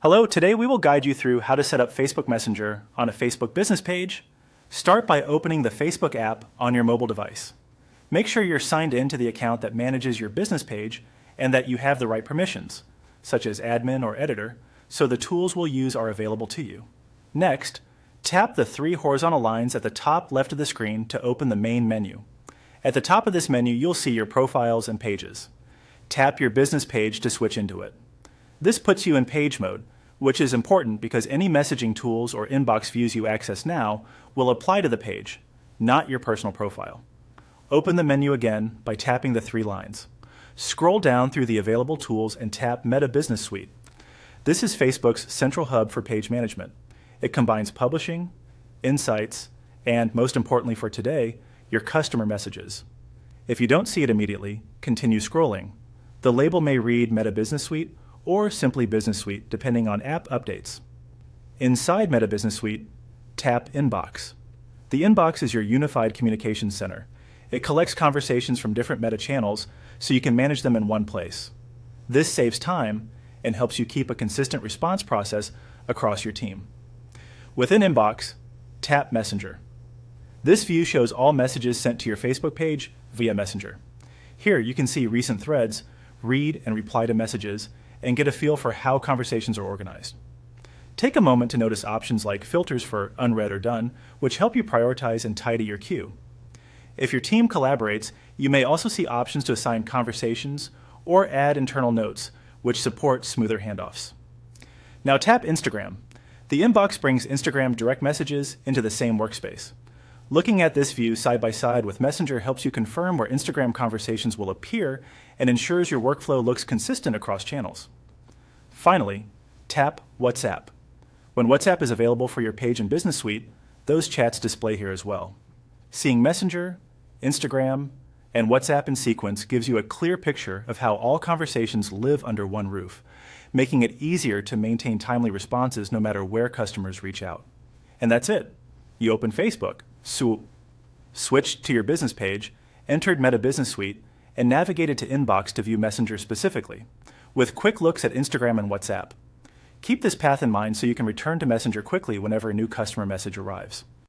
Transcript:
Hello, today we will guide you through how to set up Facebook Messenger on a Facebook business page. Start by opening the Facebook app on your mobile device. Make sure you're signed in to the account that manages your business page and that you have the right permissions, such as admin or editor, so the tools we'll use are available to you. Next, tap the three horizontal lines at the top left of the screen to open the main menu. At the top of this menu, you'll see your profiles and pages. Tap your business page to switch into it. This puts you in page mode, which is important because any messaging tools or inbox views you access now will apply to the page, not your personal profile. Open the menu again by tapping the three lines. Scroll down through the available tools and tap Meta Business Suite. This is Facebook's central hub for page management. It combines publishing, insights, and most importantly for today, your customer messages. If you don't see it immediately, continue scrolling. The label may read Meta Business Suite or simply Business Suite, depending on app updates. Inside Meta Business Suite, tap Inbox. The inbox is your unified communications center. It collects conversations from different Meta channels so you can manage them in one place. This saves time and helps you keep a consistent response process across your team. Within Inbox, tap Messenger. This view shows all messages sent to your Facebook page via Messenger. Here you can see recent threads, read and reply to messages, and get a feel for how conversations are organized. Take a moment to notice options like filters for unread or done, which help you prioritize and tidy your queue. If your team collaborates, you may also see options to assign conversations or add internal notes, which support smoother handoffs. Now tap Instagram. The inbox brings Instagram direct messages into the same workspace. Looking at this view side by side with Messenger helps you confirm where Instagram conversations will appear and ensures your workflow looks consistent across channels. Finally, tap WhatsApp. When WhatsApp is available for your page and business suite, those chats display here as well. Seeing Messenger, Instagram, and WhatsApp in sequence gives you a clear picture of how all conversations live under one roof, making it easier to maintain timely responses no matter where customers reach out. And that's it. You open Facebook, switched to your business page, entered Meta Business Suite, and navigated to Inbox to view Messenger specifically, with quick looks at Instagram and WhatsApp. Keep this path in mind so you can return to Messenger quickly whenever a new customer message arrives.